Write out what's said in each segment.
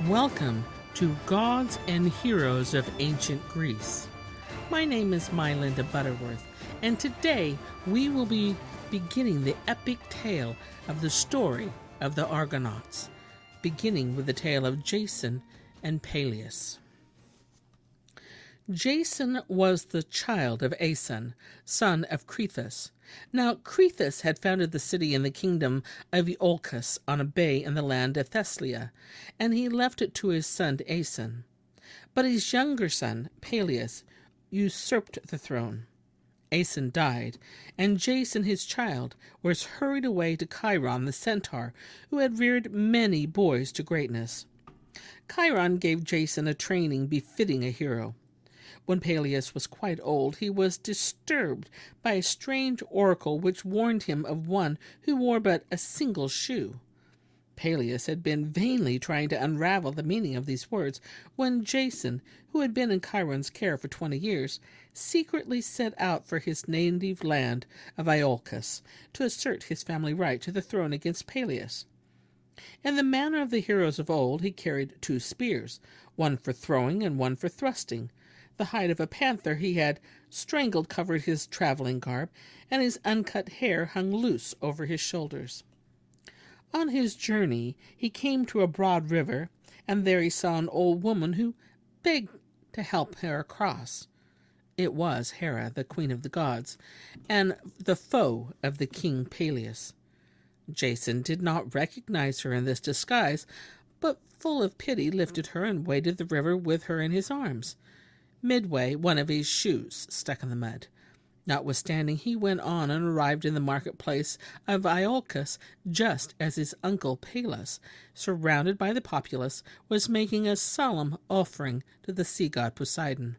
Welcome to Gods and Heroes of Ancient Greece. My name is MyLinda Butterworth, and today we will be beginning the epic tale of the story of the Argonauts, beginning with the tale of Jason and Peleus. Jason was the child of Aeson, son of Crethus. Now Crethus had founded the city in the kingdom of Iolcus on a bay in the land of Thessalia, and he left it to his son Aeson. But his younger son, Peleus, usurped the throne. Aeson died, and Jason, his child, was hurried away to Chiron the centaur, who had reared many boys to greatness. Chiron gave Jason a training befitting a hero. When Peleus was quite old, he was disturbed by a strange oracle which warned him of one who wore but a single shoe. Peleus had been vainly trying to unravel the meaning of these words when Jason, who had been in Chiron's care for 20 years, secretly set out for his native land of Iolcus to assert his family right to the throne against Peleus. In the manner of the heroes of old, he carried 2 spears, one for throwing and one for thrusting. The hide of a panther he had strangled covered his traveling garb, and his uncut hair hung loose over his shoulders. On his journey he came to a broad river, and there he saw an old woman who begged to help her across. It was Hera, the queen of the gods, and the foe of the king Peleus. Jason did not recognize her in this disguise, but full of pity lifted her and waded the river with her in his arms. Midway, one of his shoes stuck in the mud. Notwithstanding, he went on and arrived in the marketplace of Iolcus just as his uncle Paleous, surrounded by the populace, was making a solemn offering to the sea god Poseidon.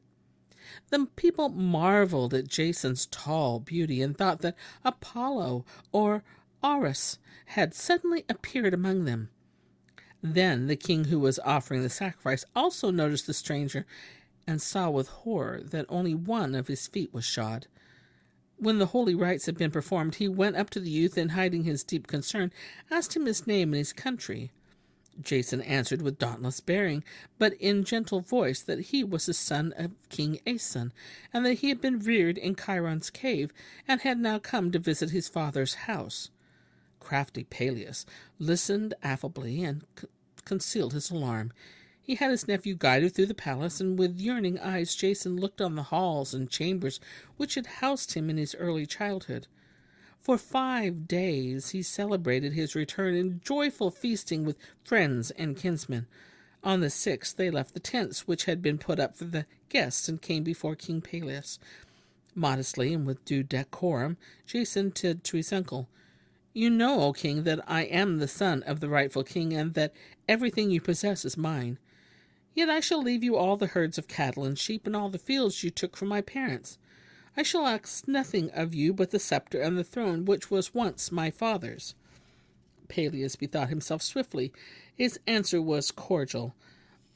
The people marveled at Jason's tall beauty and thought that Apollo or Eros had suddenly appeared among them. Then the king who was offering the sacrifice also noticed the stranger and saw with horror that only one of his feet was shod. When the holy rites had been performed, he went up to the youth and, hiding his deep concern, asked him his name and his country. Jason answered with dauntless bearing, but in gentle voice, that he was the son of King Aeson, and that he had been reared in Chiron's cave, and had now come to visit his father's house. Crafty Peleus listened affably and concealed his alarm. He had his nephew guided through the palace, and with yearning eyes Jason looked on the halls and chambers which had housed him in his early childhood. For 5 days he celebrated his return in joyful feasting with friends and kinsmen. On the 6th they left the tents which had been put up for the guests and came before King Peleus. Modestly and with due decorum, Jason said to his uncle, "You know, O king, that I am the son of the rightful king, and that everything you possess is mine. Yet I shall leave you all the herds of cattle and sheep and all the fields you took from my parents. I shall ask nothing of you but the scepter and the throne which was once my father's." Peleus bethought himself swiftly. His answer was cordial.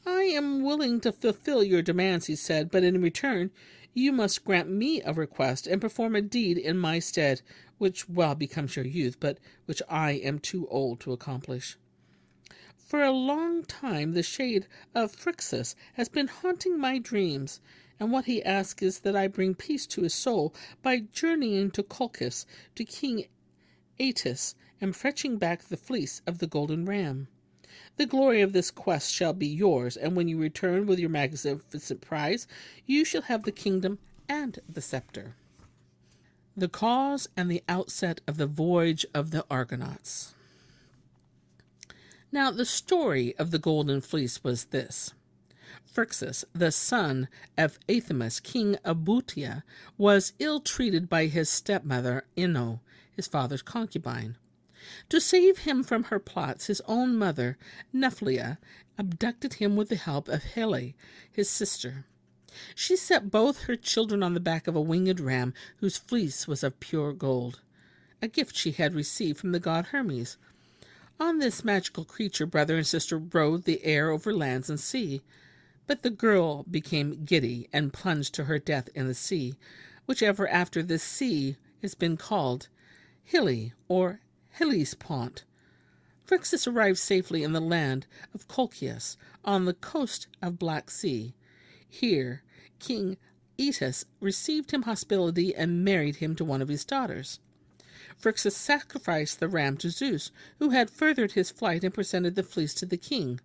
"I am willing to fulfill your demands," he said, "but in return you must grant me a request and perform a deed in my stead, which well becomes your youth, but which I am too old to accomplish. For a long time the shade of Phrixus has been haunting my dreams, and what he asks is that I bring peace to his soul by journeying to Colchis, to King Aetus, and fetching back the fleece of the golden ram. The glory of this quest shall be yours, and when you return with your magnificent prize, you shall have the kingdom and the scepter." The cause and the outset of the voyage of the Argonauts. Now the story of the golden fleece was this. Phrixus, the son of Athamas, king of Bootia, was ill-treated by his stepmother Ino, his father's concubine. To save him from her plots, his own mother, Nephlia, abducted him with the help of Helle, his sister. She set both her children on the back of a winged ram whose fleece was of pure gold, a gift she had received from the god Hermes. On this magical creature brother and sister rode the air over lands and sea. But the girl became giddy and plunged to her death in the sea, which ever after this sea has been called Hille or Hellespont. Phrixus arrived safely in the land of Colchias, on the coast of Black Sea. Here King Aetus received him hospitality and married him to one of his daughters. Phrixus sacrificed the ram to Zeus, who had furthered his flight and presented the fleece to the king.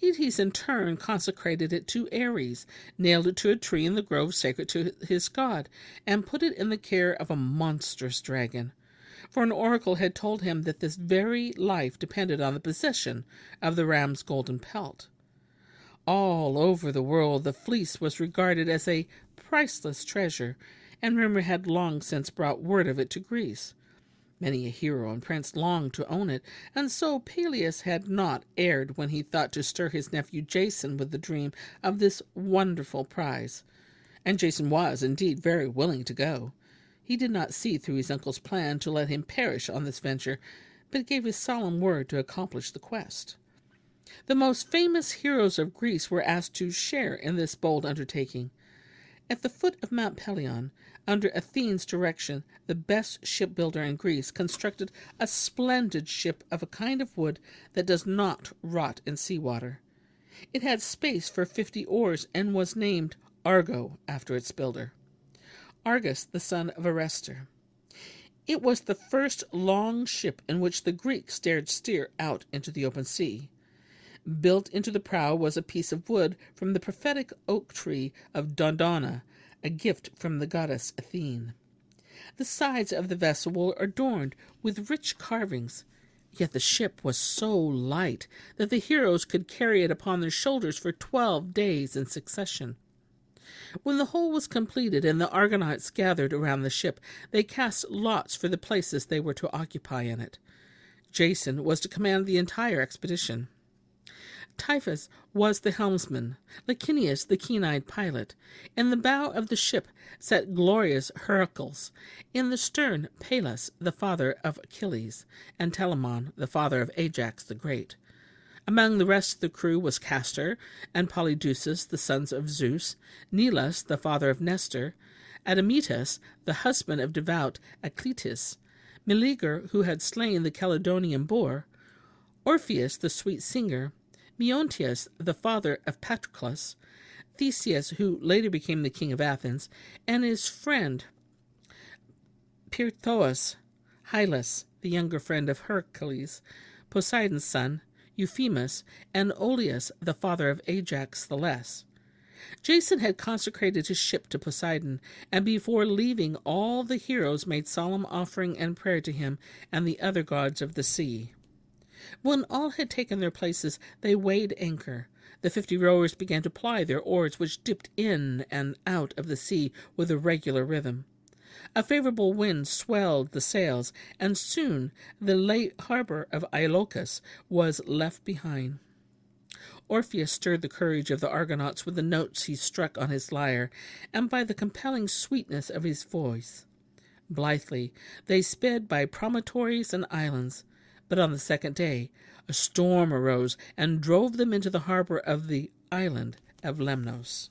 Aetes in turn consecrated it to Ares, nailed it to a tree in the grove sacred to his god, and put it in the care of a monstrous dragon. For an oracle had told him that this very life depended on the possession of the ram's golden pelt. All over the world the fleece was regarded as a priceless treasure, and rumor had long since brought word of it to Greece. Many a hero and prince longed to own it, and so Peleus had not erred when he thought to stir his nephew Jason with the dream of this wonderful prize. And Jason was, indeed, very willing to go. He did not see through his uncle's plan to let him perish on this venture, but gave his solemn word to accomplish the quest. The most famous heroes of Greece were asked to share in this bold undertaking. At the foot of Mount Pelion, under Athene's direction, the best shipbuilder in Greece constructed a splendid ship of a kind of wood that does not rot in seawater. It had space for 50 oars and was named Argo after its builder, Argus, the son of Arestor. It was the first long ship in which the Greeks dared steer out into the open sea. Built into the prow was a piece of wood from the prophetic oak tree of Dodona, a gift from the goddess Athene. The sides of the vessel were adorned with rich carvings, yet the ship was so light that the heroes could carry it upon their shoulders for 12 days in succession. When the whole was completed and the Argonauts gathered around the ship, they cast lots for the places they were to occupy in it. Jason was to command the entire expedition. Typhus was the helmsman, Licinius the keen-eyed pilot. In the bow of the ship sat glorious Heracles, in the stern Paleys, the father of Achilles, and Telamon, the father of Ajax the Great. Among the rest of the crew was Castor and Polydeuces, the sons of Zeus, Nilus, the father of Nestor, Admetus, the husband of devout Acletus, Meleager, who had slain the Caledonian boar, Orpheus, the sweet singer, Meontius, the father of Patroclus, Theseus, who later became the king of Athens, and his friend Pirithous, Hylas, the younger friend of Hercules, Poseidon's son, Euphemus, and Oileus, the father of Ajax the Less. Jason had consecrated his ship to Poseidon, and before leaving all the heroes made solemn offering and prayer to him and the other gods of the sea. When all had taken their places, they weighed anchor. The 50 rowers began to ply their oars, which dipped in and out of the sea with a regular rhythm. A favorable wind swelled the sails, and soon the late harbor of Iolcus was left behind. Orpheus stirred the courage of the Argonauts with the notes he struck on his lyre, and by the compelling sweetness of his voice. Blithely they sped by promontories and islands, but on the second day a storm arose and drove them into the harbor of the island of Lemnos.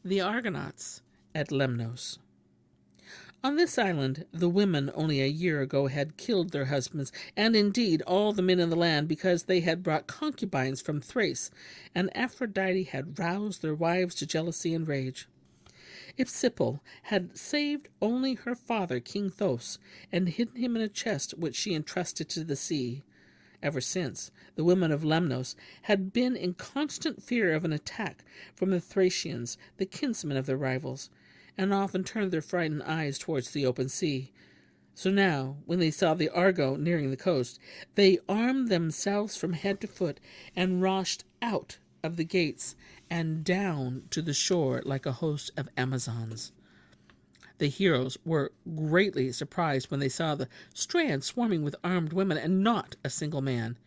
The Argonauts at Lemnos. On this island the women only a year ago had killed their husbands, and indeed all the men in the land, because they had brought concubines from Thrace, and Aphrodite had roused their wives to jealousy and rage. Ipsiple had saved only her father, King Thos, and hidden him in a chest which she entrusted to the sea. Ever since, the women of Lemnos had been in constant fear of an attack from the Thracians, the kinsmen of their rivals, and often turned their frightened eyes towards the open sea. So now, when they saw the Argo nearing the coast, they armed themselves from head to foot and rushed out of the gates and down to the shore like a host of Amazons. The heroes were greatly surprised when they saw the strand swarming with armed women and not a single man.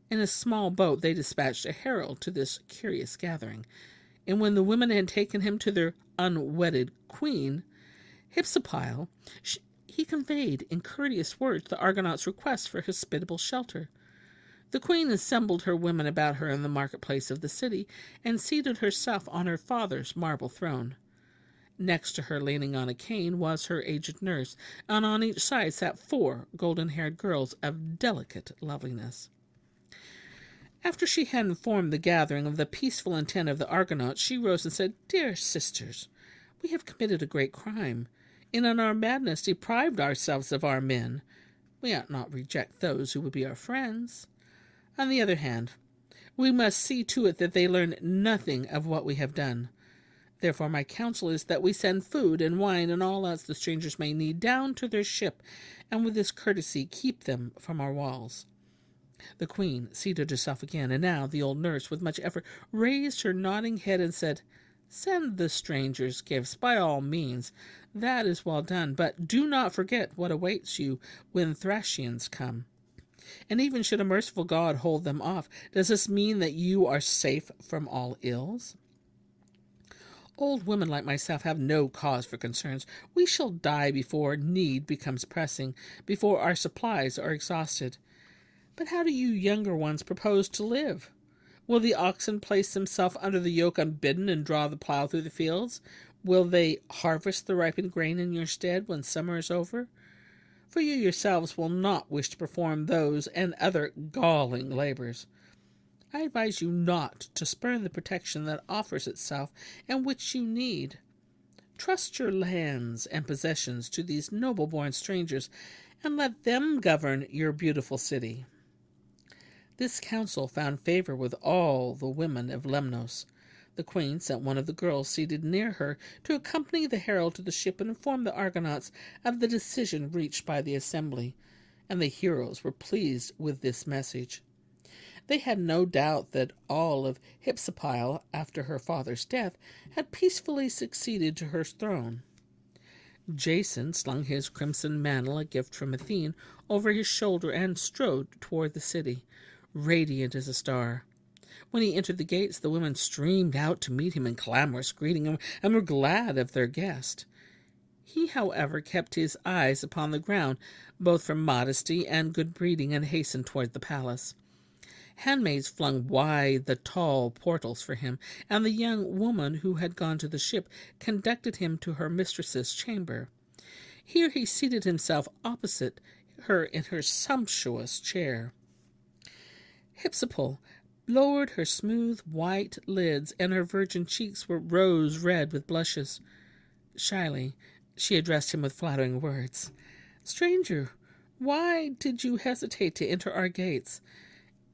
In a small boat they dispatched a herald to this curious gathering, and when the women had taken him to their unwedded queen, Hypsipyle, he conveyed in courteous words the Argonauts' request for hospitable shelter. The queen assembled her women about her in the marketplace of the city, and seated herself on her father's marble throne. Next to her, leaning on a cane, was her aged nurse, and on each side sat 4 golden-haired girls of delicate loveliness. After she had informed the gathering of the peaceful intent of the Argonauts, she rose and said, "Dear sisters, we have committed a great crime, and in our madness deprived ourselves of our men. We ought not reject those who would be our friends. On the other hand, we must see to it that they learn nothing of what we have done. Therefore my counsel is that we send food and wine and all else the strangers may need down to their ship, and with this courtesy keep them from our walls." The queen seated herself again, and now the old nurse, with much effort, raised her nodding head and said, "Send the strangers gifts, by all means. That is well done, but do not forget what awaits you when Thracians come. And even should a merciful god hold them off, does this mean that you are safe from all ills? Old women like myself have no cause for concerns. We shall die before need becomes pressing, before our supplies are exhausted. But how do you younger ones propose to live? Will the oxen place themselves under the yoke unbidden and draw the plough through the fields? Will they harvest the ripened grain in your stead when summer is over? For you yourselves will not wish to perform those and other galling labors. I advise you not to spurn the protection that offers itself and which you need. Trust your lands and possessions to these noble-born strangers, and let them govern your beautiful city." This counsel found favor with all the women of Lemnos. The queen sent one of the girls seated near her to accompany the herald to the ship and inform the Argonauts of the decision reached by the assembly, and the heroes were pleased with this message. They had no doubt that all of Hypsipyle, after her father's death, had peacefully succeeded to her throne. Jason slung his crimson mantle, a gift from Athene, over his shoulder and strode toward the city, radiant as a star. When he entered the gates, the women streamed out to meet him in clamorous greeting and were glad of their guest. He, however, kept his eyes upon the ground, both from modesty and good breeding, and hastened toward the palace. Handmaids flung wide the tall portals for him, and the young woman who had gone to the ship conducted him to her mistress's chamber. Here he seated himself opposite her in her sumptuous chair. Hypsipyle lowered her smooth white lids, and her virgin cheeks were rose-red with blushes. Shyly, she addressed him with flattering words. "Stranger, why did you hesitate to enter our gates?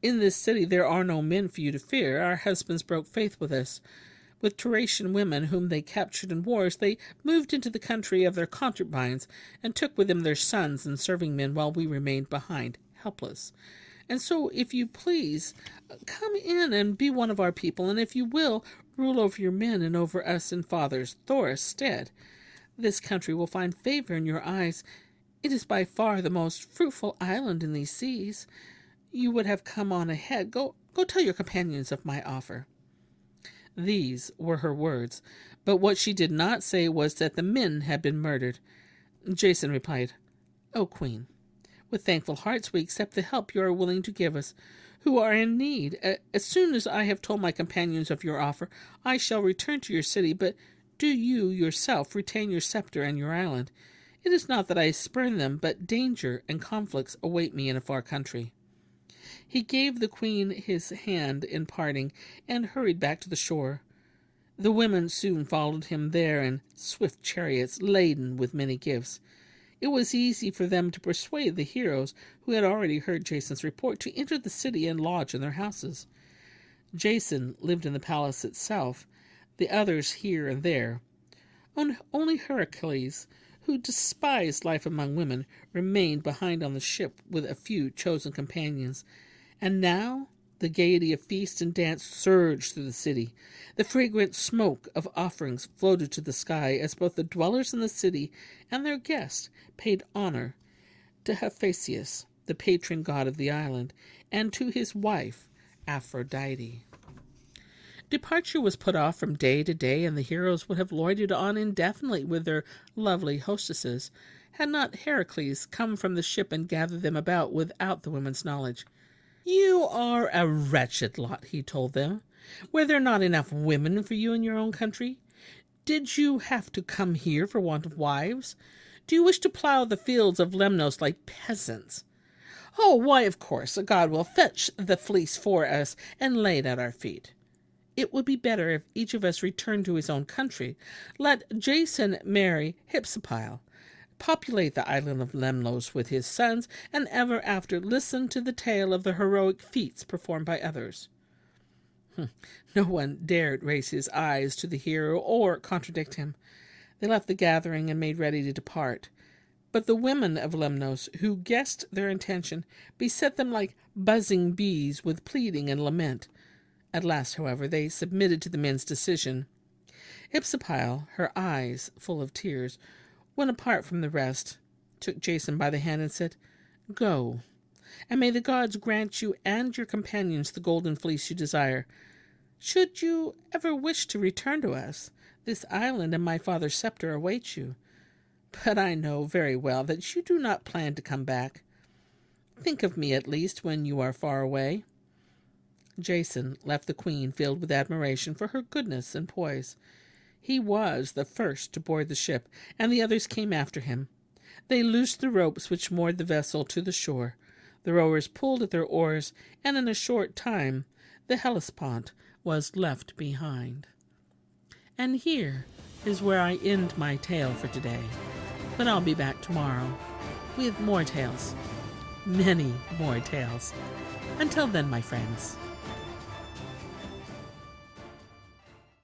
In this city there are no men for you to fear. Our husbands broke faith with us. With Thracian women whom they captured in wars, they moved into the country of their concubines, and took with them their sons and serving men, while we remained behind, helpless. And so, if you please, come in and be one of our people, and if you will, rule over your men and over us in father's Thoris' stead. This country will find favor in your eyes. It is by far the most fruitful island in these seas. You would have come on ahead. Go tell your companions of my offer." These were her words, but what she did not say was that the men had been murdered. Jason replied, "O Queen, with thankful hearts we accept the help you are willing to give us, who are in need. As soon as I have told my companions of your offer, I shall return to your city, but do you yourself retain your scepter and your island. It is not that I spurn them, but danger and conflicts await me in a far country." He gave the queen his hand in parting, and hurried back to the shore. The women soon followed him there in swift chariots laden with many gifts. It was easy for them to persuade the heroes, who had already heard Jason's report, to enter the city and lodge in their houses. Jason lived in the palace itself, the others here and there. Only Heracles, who despised life among women, remained behind on the ship with a few chosen companions. And now the gaiety of feast and dance surged through the city. The fragrant smoke of offerings floated to the sky as both the dwellers in the city and their guests paid honor to Hephaestus, the patron god of the island, and to his wife, Aphrodite. Departure was put off from day to day, and the heroes would have loitered on indefinitely with their lovely hostesses, had not Heracles come from the ship and gathered them about without the women's knowledge. "You are a wretched lot," he told them. "Were there not enough women for you in your own country? Did you have to come here for want of wives? Do you wish to plough the fields of Lemnos like peasants? Oh, why, of course, a god will fetch the fleece for us and lay it at our feet. It would be better if each of us returned to his own country. Let Jason marry Hypsipyle, populate the island of Lemnos with his sons, and ever after listen to the tale of the heroic feats performed by others. No one dared raise his eyes to the hero or contradict him. They left the gathering and made ready to depart. But the women of Lemnos, who guessed their intention, beset them like buzzing bees with pleading and lament. At last, however, they submitted to the men's decision. Hypsipyle, her eyes full of tears, went apart from the rest, took Jason by the hand and said, "Go, and may the gods grant you and your companions the golden fleece you desire. Should you ever wish to return to us, this island and my father's scepter await you. But I know very well that you do not plan to come back. Think of me, at least, when you are far away." Jason left the queen filled with admiration for her goodness and poise. He was the first to board the ship, and the others came after him. They loosed the ropes which moored the vessel to the shore. The rowers pulled at their oars, and in a short time the Hellespont was left behind. And here is where I end my tale for today. But I'll be back tomorrow with more tales. Many more tales. Until then, my friends.